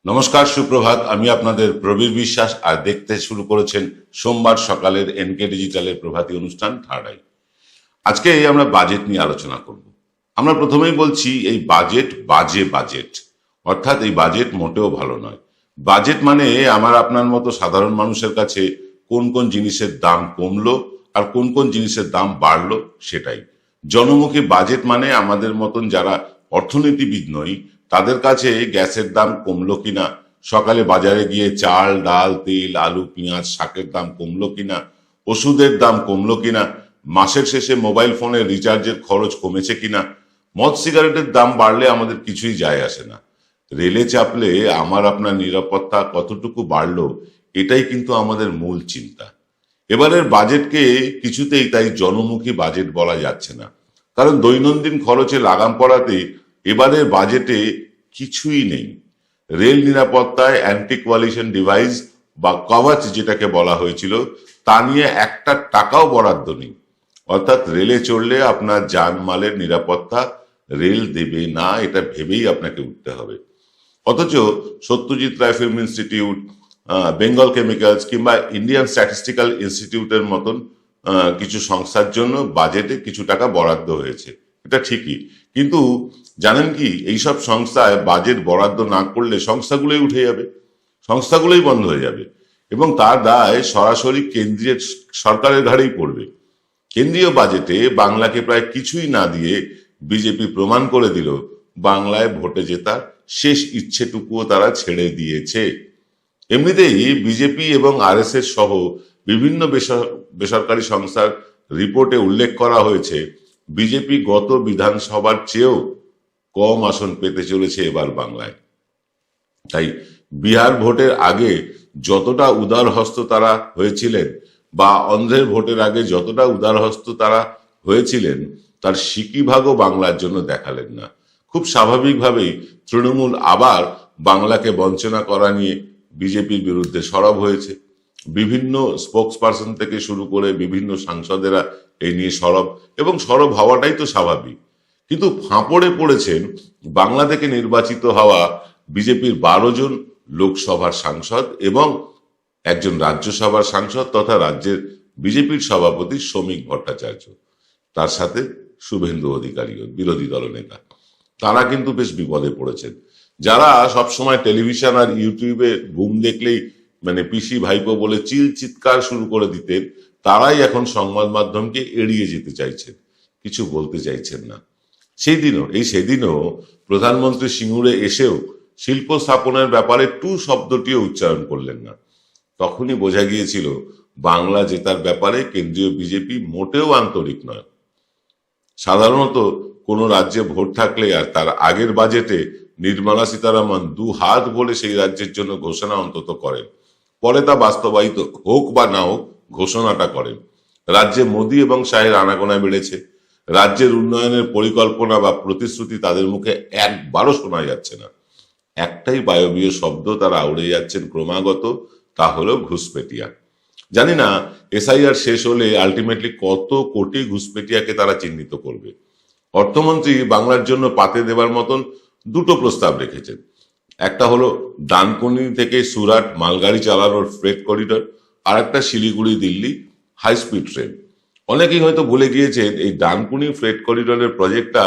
নমস্কার, সুপ্রভাত। আমি আপনাদের প্রবীর বিশ্বাস, আর দেখতে শুরু করেছেন সোমবার সকালের এনকে ডিজিটালের প্রভাতী অনুষ্ঠান থার্ড আই। আজকে আমরা বাজেট নিয়ে আলোচনা করব। আমরা প্রথমেই বলছি, এই বাজেট বাজে বাজেট, অর্থাৎ এই বাজেট মোটেও ভালো নয়। বাজেট মানে আমার আপনার মতো সাধারণ মানুষের কাছে কোন কোন জিনিসের দাম কমলো আর কোন কোন জিনিসের দাম বাড়লো সেটাই। জনমুখী বাজেট মানে আমাদের মতন যারা অর্থনীতিবিদ নই তাদের কাছে গ্যাসের দাম কমলো কিনা, সকালে বাজারে গিয়ে চাল ডাল তেল আলু পেঁয়াজ শাকের দাম কমলো কিনা, ওষুধের দাম কমলো কিনা, মাসের শেষে মোবাইল ফোনের রিচার্জের খরচ কমেছে কিনা, মদ সিগারেটের দাম বাড়লে আমাদের কিছুই যায় আসে না। রেলে চাপলে আমার আপনার নিরাপত্তা কতটুকু বাড়লো, এটাই কিন্তু আমাদের মূল চিন্তা। এবারের বাজেটকে কিছুতেই তাই জনমুখী বাজেট বলা যাচ্ছে না, কারণ দৈনন্দিন খরচে লাগাম পড়াতে এবারের বাজেটে কিছুই নেই। রেল নিরাপত্তায় অ্যান্টি কোয়ালিশন ডিভাইস বা কভাচ যেটাকে বলা হয়েছিল, তা নিয়ে একটা টাকাও বরাদ্দ নেই। অর্থাৎ রেলে চড়লে আপনার জানমালের নিরাপত্তা রেল দেবে না, এটা ভেবেই আপনাকে উঠতে হবে। অথচ Satyajit Ray film institute, Bengal chemicals কিংবা ইন্ডিয়ান স্ট্যাটিস্টিক্যাল ইনস্টিটিউটের মতন কিছু সংস্থার জন্য বাজেটে কিছু টাকা বরাদ্দ হয়েছে, এটা ঠিকই। কিন্তু জানেন কি, এইসব সংস্থায় বাজেট বরাদ্দ না করলে সংস্থাগুলোই উঠে যাবে, সংস্থাগুলোই বন্ধ হয়ে যাবে, এবং তার দায় সরাসরি কেন্দ্রীয় সরকারের ঘাড়েই পড়বে। কেন্দ্রীয় বাজেটে বাংলাকে প্রায় কিছুই না দিয়ে বিজেপি প্রমাণ করে দিল বাংলায় ভোটে জেতার শেষ ইচ্ছেটুকুও তারা ছেড়ে দিয়েছে। এমনিতেই বিজেপি এবং আরএসএস সহ বিভিন্ন বেসরকারি সংস্থার রিপোর্টে উল্লেখ করা হয়েছে, বিজেপি গত বিধানসভার চেয়েও কম আসন পেতে চলেছে এবার বাংলায়। তাই বিহার ভোটের আগে যতটা উদারহস্ত তারা হয়েছিলেন, বা অন্ধ্রের ভোটের আগে যতটা উদারহস্ত তারা হয়েছিলেন, তার সিকিভাগও বাংলার জন্য দেখালেন না। খুব স্বাভাবিকভাবেই তৃণমূল আবার বাংলাকে বঞ্চনা করা নিয়ে বিজেপির বিরুদ্ধে সরব হয়েছে। বিভিন্ন স্পোক্স পার্সন থেকে শুরু করে বিভিন্ন সাংসদেরা এই নিয়ে সরব, এবং সরব হওয়াটাই তো স্বাভাবিক। কিন্তু ফাঁপড়ে পড়েছেন বাংলা থেকে নির্বাচিত হওয়া বিজেপির 12 জন লোকসভার সাংসদ এবং একজন রাজ্যসভার সাংসদ তথা রাজ্যের বিজেপির সভাপতি শ্রমিক ভট্টাচার্য, তার সাথে শুভেন্দু অধিকারীও বিরোধী দলনেতা। তারা কিন্তু বেশ বিপদে পড়েছেন। যারা সবসময় টেলিভিশন আর ইউটিউবে ঘুম দেখলেই পিসি ভাইপো বলে চিৎকার শুরু করে দিতেন, তারাই এখন সংবাদ মাধ্যমকে এড়িয়ে যেতে চাইছেন, কিছু বলতে চাইছেন না। সেদিনও প্রধানমন্ত্রী সিঙ্গুরে এসেও শিল্প স্থাপনের ব্যাপারে টু শব্দটিও উচ্চারণ করলেন না। তখনই বোঝা গিয়েছিল বাংলা জেতার ব্যাপারে কেন্দ্রীয় বিজেপি মোটেও আন্তরিক নয়। সাধারণত কোনো রাজ্যে ভোট থাকলে আর তার আগের বাজেটে নির্মলা সীতারামন 2 হাত বলে সেই রাজ্যের জন্য ঘোষণা অন্তত করেন, পরে তা বাস্তবায়িত হোক বা না হোক ঘোষণাটা করেন। রাজ্যে মোদী এবং শাহের আনাগোনা বেড়েছে, রাজ্যের উন্নয়নের পরিকল্পনা বা প্রতিশ্রুতি তাদের মুখে একবারও শোনা যাচ্ছে না। একটাই বায়বীয় শব্দ তারা উড়ে যাচ্ছেন ক্রমাগত, তা হলো ঘুষপেটিয়া। জানি না এসআইআর শেষ হলে আলটিমেটলি কত কোটি ঘুষপেটিয়াকে তারা চিহ্নিত করবে। অর্থমন্ত্রী বাংলার জন্য পাতে দেবার মতন 2টো প্রস্তাব রেখেছেন। একটা হলো ডানকুনি থেকে সুরাট মালগাড়ি চালানোর ফ্রেট করিডর, আর একটা Siliguri Delhi high speed train. অনেকেই হয়তো ভুলে গিয়েছেন, এই ডানকুনি ফ্রেট করিডরের প্রজেক্টটা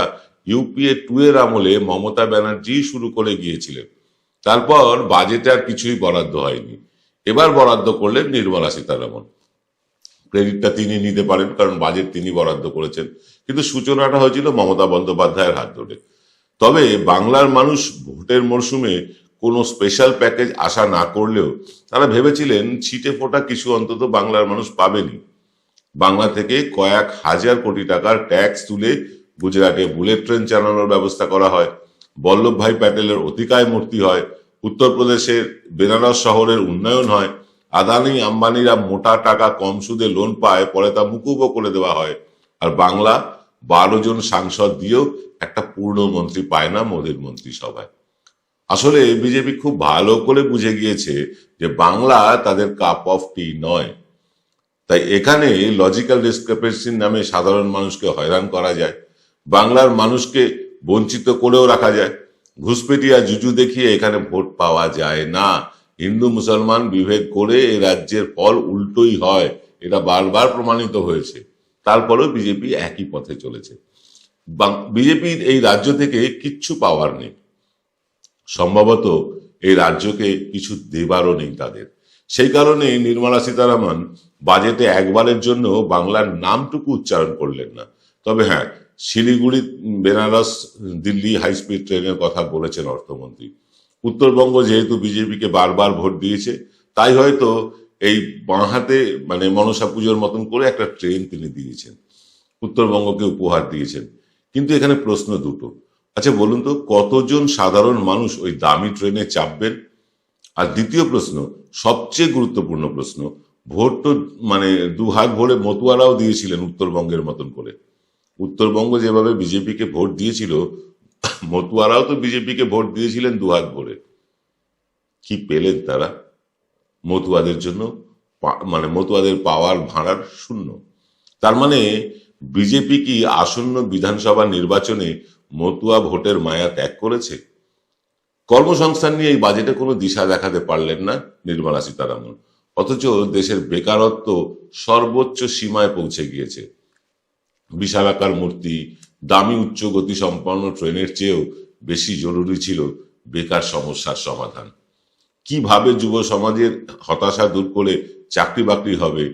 ইউপিএ 2 এর আমলে মমতা ব্যানার্জি শুরু করে গিয়েছিলেন। তারপর বাজেটে আর কিছুই বরাদ্দ হয়নি। এবার বরাদ্দ করলেন নির্মলা সীতারামন। ক্রেডিটটা তিনি নিতে পারেন, কারণ বাজেট তিনি বরাদ্দ করেছেন, কিন্তু সূচনাটা হয়েছিল মমতা বন্দ্যোপাধ্যায়ের হাত ধরে। তবে বাংলার মানুষ ভোটের মরশুমে কোনো স্পেশাল প্যাকেজ আশা না করলেও তারা ভেবেছিলেন ছিটে ফোটা কিছু অন্তত বাংলার মানুষ পাবেনি। বাংলা থেকে কয়েক হাজার কোটি টাকার ট্যাক্স তুলে গুজরাটে বুলেট ট্রেন চালানোর ব্যবস্থা করা হয়, বল্লভভাই প্যাটেলের অতিকায় মূর্তি হয়, উত্তরপ্রদেশের বেনারস শহরের উন্নয়ন হয়, আদানি আম্বানিরা মোটা টাকা কম সুদে লোন পায়, পরে তা মুকুবও করে দেওয়া হয়। আর বাংলা 12 জন সাংসদ দিয়েও একটা পূর্ণ মন্ত্রী পায় না মোদীর মন্ত্রিসভায়। আসলে বিজেপি খুব ভালো করে বুঝে গিয়েছে যে বাংলা তাদের কাপ অফ টি নয়। তাই এখানে লজিক্যাল ডিসক্রিপেন্সির নামে সাধারণ মানুষকে হয়রান করা যায়, বাংলার মানুষকে বঞ্চিত করেও রাখা যায়। ঘুষপেটিয়া জুজু দেখিয়ে এখানে ভোট পাওয়া যায় না। হিন্দু মুসলমান বিভেদ করে এই রাজ্যের ফল উল্টোই হয়, এটা বারবার প্রমাণিত হয়েছে। তারপরেও বিজেপি একই পথে চলেছে। বিজেপির এই রাজ্য থেকে কিচ্ছু পাওয়ার নেই, সম্ভবত এই রাজ্যকে কিছু দেবারও নেই তাদের। সেই কারণে নির্মলা সীতারামন বাজেটে একবারের জন্য বাংলার নামটুকু উচ্চারণ করলেন না। তবে হ্যাঁ, শিলিগুড়ি বেনারস দিল্লি হাই স্পিড ট্রেনের কথা বলেছেন অর্থমন্ত্রী। উত্তরবঙ্গ যেহেতু বিজেপিকে বারবার ভোট দিয়েছে, তাই হয়তো এই বাঁহাতে মানে মনসা পুজোর মতন করে একটা ট্রেন তিনি দিয়েছেন, উত্তরবঙ্গকে উপহার দিয়েছেন। কিন্তু এখানে প্রশ্ন দুটো। আচ্ছা বলুন তো, কতজন সাধারণ মানুষ ওই দামি ট্রেনে চাপবেন? আর দ্বিতীয় প্রশ্ন, সবচেয়ে গুরুত্বপূর্ণ প্রশ্ন, ভোট তো মানে দুহাত ভরে মতুয়ারাও দিয়েছিলেন উত্তরবঙ্গের মতন করে। উত্তরবঙ্গ যেভাবে বিজেপিকে ভোট দিয়েছিল, মতুয়ারাও তো বিজেপিকে ভোট দিয়েছিলেন দুহাত ভরে। কি পেলেন তারা? মতুয়াদের জন্য মানে মতুয়াদের পাওয়ার ভাড়ার শূন্য। তার মানে বিজেপি কি আসন্ন বিধানসভা নির্বাচনে মতুয়া ভোটের মায়া ত্যাগ করেছে? কর্মসংস্থান নিয়ে এই বাজেটে কোনো দিশা দেখাতে পারলেন না নির্মলা সীতারামন, অথচ দেশের বেকারত্ব সর্বোচ্চ সীমায় পৌঁছে গিয়েছে। বিশালাকার মূর্তি, দামি উচ্চ গতি সম্পন্ন ট্রেনের চেয়েও বেশি জরুরি ছিল বেকার সমস্যার সমাধান। কিভাবে যুব সমাজের হতাশা দূর করে চাকরি বাকরি হবে,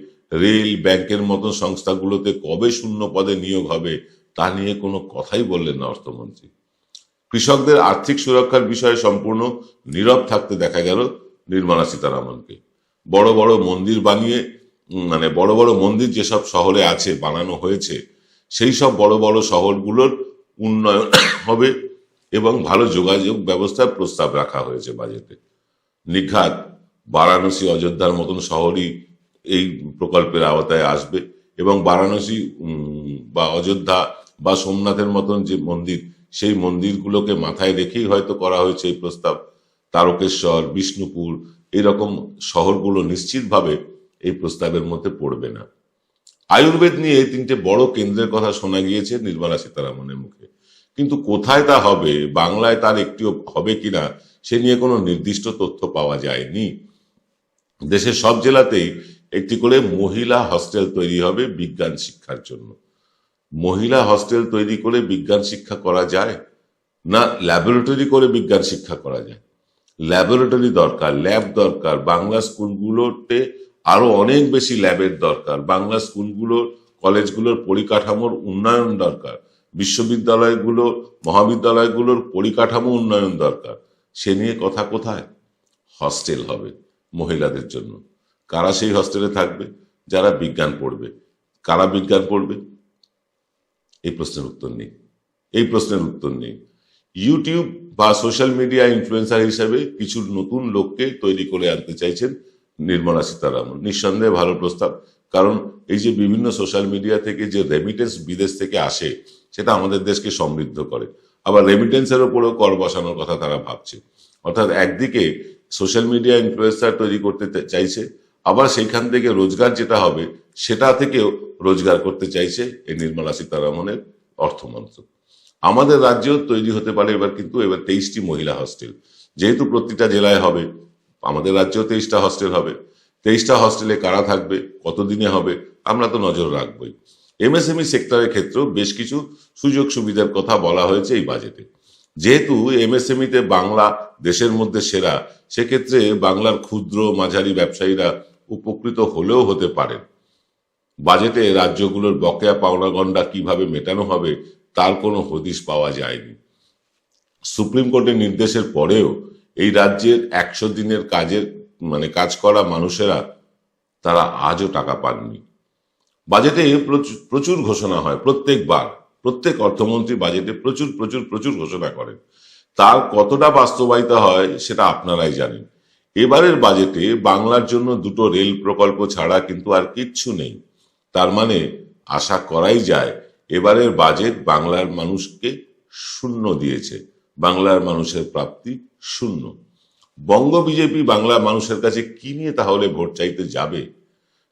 রেল ব্যাংকের মতো সংস্থাগুলোতে কবে শূন্য পদে নিয়োগ হবে, তা নিয়ে কোনো কথাই বললেন না অর্থমন্ত্রী। কৃষকদের আর্থিক সুরক্ষার বিষয়ে সম্পূর্ণ নীরব থাকতে দেখা গেল নির্মলা সীতারামনকে। বড় বড় মন্দির বানিয়ে মানে বড় বড় মন্দির যেসব শহরে আছে, বানানো হয়েছে, সেই সব বড় বড় শহরগুলোর উন্নয়ন হবে এবং ভালো যোগাযোগ ব্যবস্থার প্রস্তাব রাখা হয়েছে বাজেটে। নিঘাত বারাণসী অযোধ্যার মতন শহরই এই প্রকল্পের আওতায় আসবে এবং বারাণসী বা অযোধ্যা বা সোমনাথের মতন যে মন্দির, সেই মন্দিরগুলোকে মাথায় রেখেই হয়তো করা হয়েছে এই প্রস্তাব। তারকেশ্বর, বিষ্ণুপুর, এরকম শহরগুলো নিশ্চিতভাবে এই প্রস্তাবের মধ্যে পড়বে না। আয়ুর্বেদ নিয়ে তিনটে বড় কেন্দ্রের কথা শোনা গিয়েছে নির্মলা সীতারামনের মুখে, কিন্তু কোথায় তা হবে, বাংলায় তার একটিও হবে কিনা সে নিয়ে কোনো নির্দিষ্ট তথ্য পাওয়া যায়নি। দেশের সব জেলাতেই একটি করে মহিলা হস্টেল তৈরি হবে বিজ্ঞান শিক্ষার জন্য। মহিলা হস্টেল তৈরি করে বিজ্ঞান শিক্ষা করা যায় না ল্যাবরেটরি করে বিজ্ঞান শিক্ষা করা যায়? ল্যাবরেটরি দরকার, ল্যাব দরকার। বাংলা স্কুলগুলোতে আরো অনেক বেশি ল্যাবের দরকার। বাংলা স্কুলগুলোর কলেজগুলোর পরিকাঠামোর উন্নয়ন দরকার। বিশ্ববিদ্যালয়গুলো মহাবিদ্যালয়গুলোর পরিকাঠামো উন্নয়ন দরকার। সে নিয়ে কথা কোথায়? হস্টেল হবে মহিলাদের জন্য। কারা সেই হস্টেলে থাকবে? যারা বিজ্ঞান পড়বে। কারা বিজ্ঞান পড়বে? এই প্রশ্নের উত্তর নেই। এই প্রশ্নের উত্তর নেই। ইউটিউব বা সোশ্যাল মিডিয়া ইনফ্লুয়েন্সার হিসেবে কিছু নতুন লোককে তৈরি করে আনতে চাইছেন নির্মলা সীতারামন। নিঃসন্দেহে ভালো প্রস্তাব, কারণ এই যে বিভিন্ন সোশ্যাল মিডিয়া থেকে যে রেমিটেন্স বিদেশ থেকে আসে, সেটা আমাদের দেশকে সমৃদ্ধ করে। আবার রেমিটেন্সের উপরেও কর বসানোর কথা তারা ভাবছে। অর্থাৎ একদিকে সোশ্যাল মিডিয়া ইনফ্লুয়েন্সার তৈরি করতে চাইছে, আবার সেইখান থেকে রোজগার যেটা হবে সেটা থেকেও রোজগার করতে চাইছে এই নির্মলা সীতারামনের অর্থমন্ত্রক। আমাদের রাজ্যেও তৈরি হতে পারে এবার, কিন্তু এবার 23টি মহিলা হস্টেল যেহেতু প্রতিটা জেলায় হবে, আমাদের রাজ্যেও 23টা হস্টেল হবে। 23টা হস্টেলে কারা থাকবে, কতদিনে হবে, আমরা তো নজর রাখবই। এমএসএমই সেক্টরের ক্ষেত্রেও বেশ কিছু সুযোগ সুবিধার কথা বলা হয়েছে এই বাজেটে। যেহেতু এমএসএমইতে বাংলা দেশের মধ্যে সেরা, সেক্ষেত্রে বাংলার ক্ষুদ্র মাঝারি ব্যবসায়ীরা উপকৃত হলেও হতে পারেন। বাজেটে রাজ্যগুলোর বকেয়া পাওনা গন্ডা কিভাবে মেটানো হবে তার কোনো হদিশ পাওয়া যায়নি। সুপ্রিম কোর্টের নির্দেশের পরেও এই রাজ্যের 100 দিনের কাজ করা মানুষেরা তারা আজও টাকা পাননি। বাজেটে প্রচুর ঘোষণা হয় প্রত্যেকবার, প্রত্যেক অর্থমন্ত্রী বাজেটে প্রচুর প্রচুর প্রচুর ঘোষণা করেন। তার কতটা বাস্তবায়িত হয় সেটা আপনারাই জানেন। এবারের বাজেটে বাংলার জন্য 2টো রেল প্রকল্প ছাড়া কিন্তু আর কিচ্ছু নেই। তার মানে আশা করাই যায় এবারের বাজেট বাংলার মানুষকে শূন্য দিয়েছে। বাংলার মানুষের প্রাপ্তি শূন্য। বঙ্গ বিজেপি বাংলার মানুষের কাছে কি নিয়ে তাহলে ভোট চাইতে যাবে?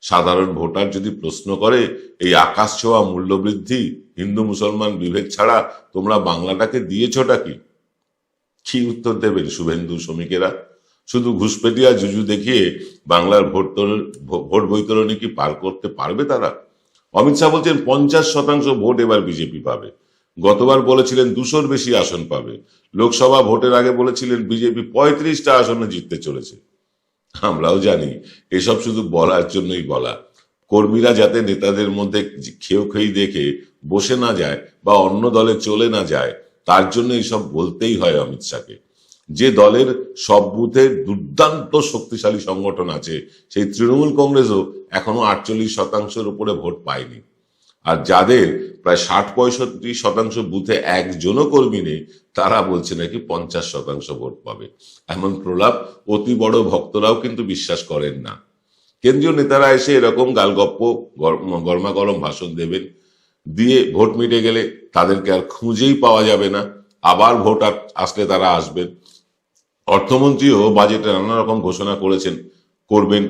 সাধারণ ভোটার যদি প্রশ্ন করে এই আকাশ ছোঁয়া মূল্যবৃদ্ধি, হিন্দু মুসলমান বিভেদ ছাড়া তোমরা বাংলাটাকে দিয়েছটা কি? কি উত্তর দেবেন শুভেন্দু শ্রমিকেরা? শুধু ঘুষপেটিয়া জুজু দেখিয়ে বাংলার ভোট বৈতরণী কি পার করতে পারবে তারা? অমিত শাহ বলছেন 50% ভোট এবার বিজেপি পাবে। গতবার বলেছিলেন 200-র বেশি আসন পাবে। লোকসভা ভোটের আগে বলেছিলেন বিজেপি 35টা আসনে জিততে চলেছে। আমরাও জানি এসব শুধু বলার জন্যই বলা। কর্মীরা যাতে নেতাদের মধ্যে খেই দেখে বসে না যায় বা অন্য দলে চলে না যায়, তার জন্য এইসব বলতেই হয় অমিত শাহকে। যে দলের সব বুথে দুর্দান্ত শক্তিশালী সংগঠন আছে, সেই তৃণমূল কংগ্রেসও এখনো 48%-র উপরে ভোট পায়নি। আর যাদের প্রায় 60-65% বুথে একজনও কর্মী নেই, তারা বলছে নাকি 50% ভোট পাবে। এমন প্রলাপ অতি বড় ভক্তরাও কিন্তু বিশ্বাস করেন না। কেন্দ্রীয় নেতারা এসে এরকম গালগপ্প গরমা গরম ভাষণ দেবেন, দিয়ে ভোট মিটে গেলে তাদেরকে আর খুঁজেই পাওয়া যাবে না। আবার ভোট আসলে তারা আসবেন। অর্থমন্ত্রীও বাজেটে নানা রকম ঘোষণা করবেন,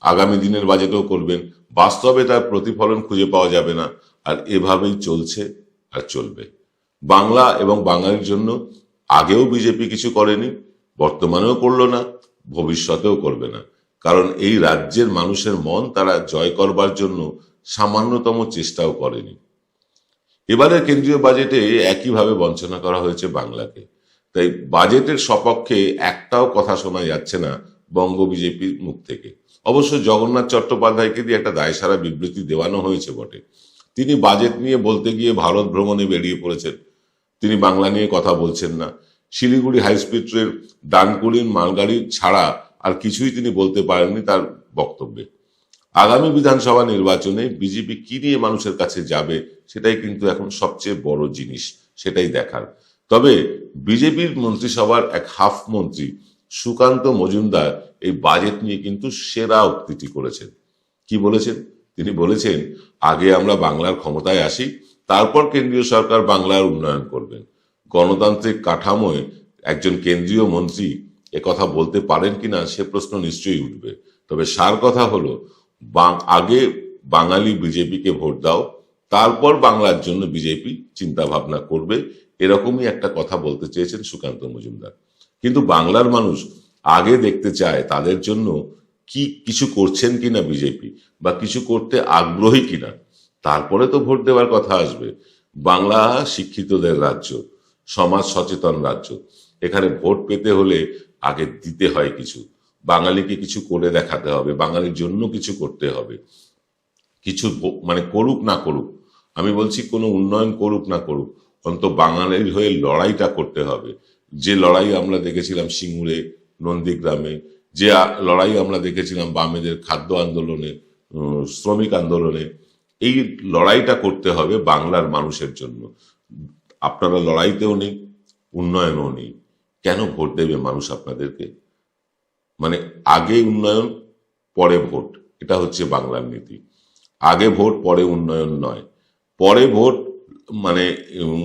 আগামী দিনের বাজেটেও করবেন। বাস্তবে তার প্রতিফলন খুঁজে পাওয়া যাবে না। আর এভাবেই চলছে আর চলবে। বাংলা এবং বাঙালির জন্য আগেও বিজেপি কিছু করেনি, বর্তমানেও করলো না, ভবিষ্যতেও করবে না। কারণ এই রাজ্যের মানুষের মন তারা জয় করবার জন্য সামান্যতম চেষ্টাও করেনি। এবারের কেন্দ্রীয় বাজেটে একইভাবে বঞ্চনা করা হয়েছে বাংলাকে। তাই বাজেটের সপক্ষে একটাও কথা শোনা যাচ্ছে না বঙ্গ বিজেপির মুখ থেকে। অবশ্য জগন্নাথ চট্টোপাধ্যায়কে দিয়ে একটা দায়সারা বিবৃতি দেওয়ানো হয়েছে বটে। তিনি বাজেট নিয়ে বলতে গিয়ে ভারত ভ্রমণে বেরিয়ে পড়েছেন। তিনি বাংলা নিয়ে কথা বলছেন না। শিলিগুড়ি হাইস্পিড ট্রেন, ডানকুনির মালগাড়ি ছাড়া আর কিছুই তিনি বলতে পারেননি তার বক্তব্যে। আগামী বিধানসভা নির্বাচনে বিজেপি কি নিয়ে মানুষের কাছে যাবে, সেটাই কিন্তু এখন সবচেয়ে বড় জিনিস, সেটাই দেখার। তবে বিজেপির মন্ত্রিসভার এক হাফ মন্ত্রী সুকান্ত মজুমদার এই বাজেট নিয়ে কিন্তু সেরা উক্তিটি করেছেন। কি বলেছেন? তিনি বলেছেন, আগে আমরা বাংলার ক্ষমতায় আসি, তারপর কেন্দ্রীয় সরকার বাংলার উন্নয়ন করবেন। গণতান্ত্রিক কাঠামোয় একজন কেন্দ্রীয় মন্ত্রী কথা বলতে পারেন কিনা সে প্রশ্ন নিশ্চয়ই উঠবে। তবে সার কথা হলো, আগে বাঙালি বিজেপিকে ভোট দাও, তারপর বাংলার জন্য বিজেপি চিন্তা ভাবনা করবে, এরকমই একটা কথা বলতে চেয়েছেন সুকান্ত মজুমদার। কিন্তু বাংলার মানুষ আগে দেখতে চায় তাদের জন্য কি কিছু করছেন কিনা বিজেপি, বা কিছু করতে আগ্রহী কিনা, তারপরে তো ভোট দেওয়ার কথা আসবে। বাংলা শিক্ষিতদের রাজ্য, সমাজ সচেতন রাজ্য। এখানে ভোট পেতে হলে আগে দিতে হয় কিছু, বাঙালিকে কিছু করে দেখাতে হবে, বাঙালির জন্য কিছু করতে হবে। কিছু মানে করুক না করুক, আমি বলছি কোনো উন্নয়ন করুক না করুক, অন্তত বাঙালির হয়ে লড়াইটা করতে হবে। যে লড়াই আমরা দেখেছিলাম সিঙ্গুরে, নন্দীগ্রামে, যে লড়াই আমরা দেখেছিলাম বামেদের খাদ্য আন্দোলনে, শ্রমিক আন্দোলনে, এই লড়াইটা করতে হবে বাংলার মানুষের জন্য। আপনারা লড়াইতেও নেই, উন্নয়নও নেই, কেন ভোট দেবে মানুষ আপনাদেরকে? মানে আগে উন্নয়ন পরে ভোট, এটা হচ্ছে বাংলার নীতি। আগে ভোট পরে উন্নয়ন নয়, পরে ভোট মানে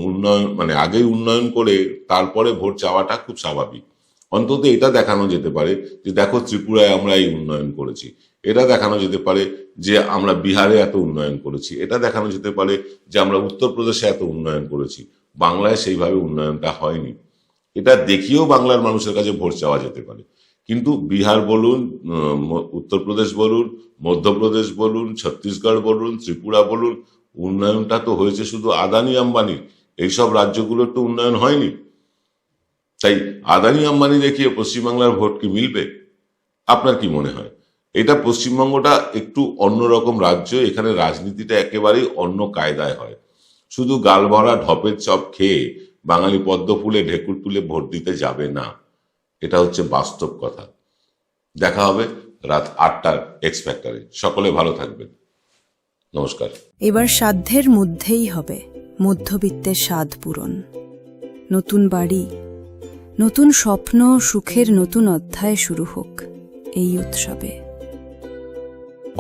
উন্নয়ন, মানে আগে উন্নয়ন করে তারপরে ভোট চাওয়াটা খুব স্বাভাবিক। অন্তত এটা দেখানো যেতে পারে যে দেখো ত্রিপুরায় আমরা এই উন্নয়ন করেছি, এটা দেখানো যেতে পারে যে আমরা বিহারে এত উন্নয়ন করেছি, এটা দেখানো যেতে পারে যে আমরা উত্তরপ্রদেশে এত উন্নয়ন করেছি। বাংলায় সেইভাবে উন্নয়নটা হয়নি, এটা দেখিয়েও বাংলার মানুষের কাছে ভোট চাওয়া যেতে পারে। কিন্তু বিহার বলুন, উত্তরপ্রদেশ বলুন, মধ্যপ্রদেশ বলুন, ছত্তিশগড় বলুন, ত্রিপুরা বলুন, উন্নয়নটা তো হয়েছে শুধু আদানি আম্বানির। এইসব রাজ্যগুলোর তো উন্নয়ন হয়নি। তাই আদানি আম্বানি দেখিয়ে পশ্চিমবাংলার ভোট কি মিলবে? আপনার কি মনে হয়? এটা পশ্চিমবঙ্গটা একটু অন্যরকম রাজ্য, এখানে রাজনীতিটা একেবারেই অন্য কায়দায় হয়। শুধু গালভরা ঢপের চপ খেয়ে বাঙালি পদ্ম ফুলে ঢেকুর তুলে ভোট দিতে যাবে না, এটা হচ্ছে বাস্তব কথা। দেখা হবে রাত 8টার এক্স ফ্যাক্টরে। সকলে ভালো থাকবেন, নমস্কার। এবার সাধ্যের মধ্যেই হবে মধ্যবিত্তের স্বাদ পূরণ। নতুন বাড়ি, নতুন স্বপ্ন, সুখের নতুন অধ্যায় শুরু হোক এই উৎসবে।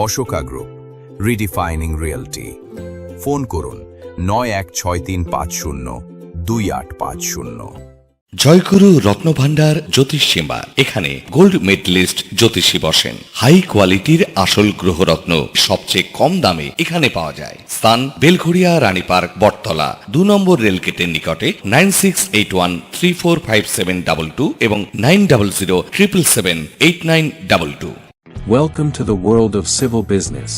Ashoka group, রিডিফাইনিং realty. ফোন করুন 9163502850। জয়গুরু রত্নভান্ডার জ্যোতিষ সীমা। এখানে গোল্ড মেডেলিস্ট জ্যোতিষী বসেন। হাই কোয়ালিটির আসল গ্রহরত্ন সবচেয়ে কম দামে এখানে পাওয়া যায়। স্থান বেলঘড়িয়া রানী পার্ক বটতলা 2 নম্বর রেলগেটের নিকটে। 9681345722 এবং 9007778922। Welcome to the world of civil business.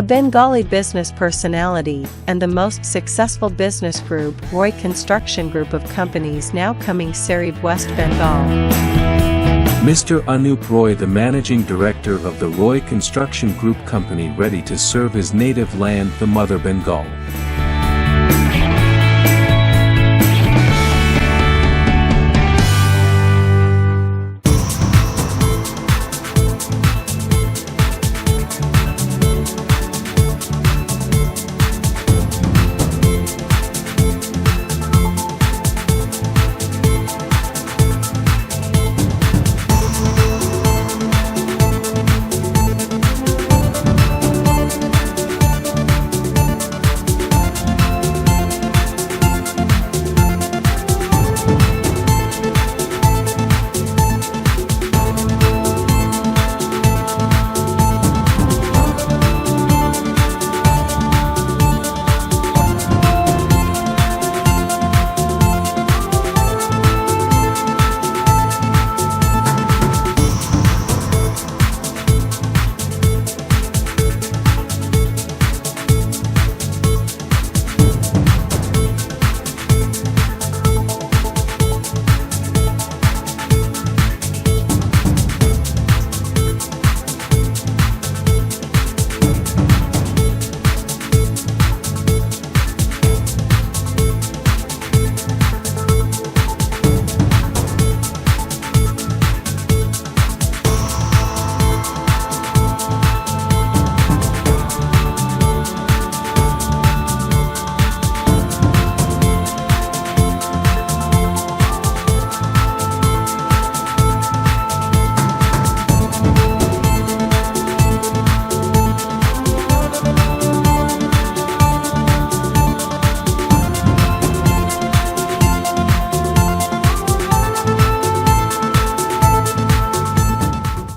A Bengali business personality and the most successful business group, Roy Construction Group of Companies, now coming Sarib, West Bengal. Mr. Anup Roy, the managing director of the Roy Construction Group Company, ready to serve his native land, the Mother Bengal.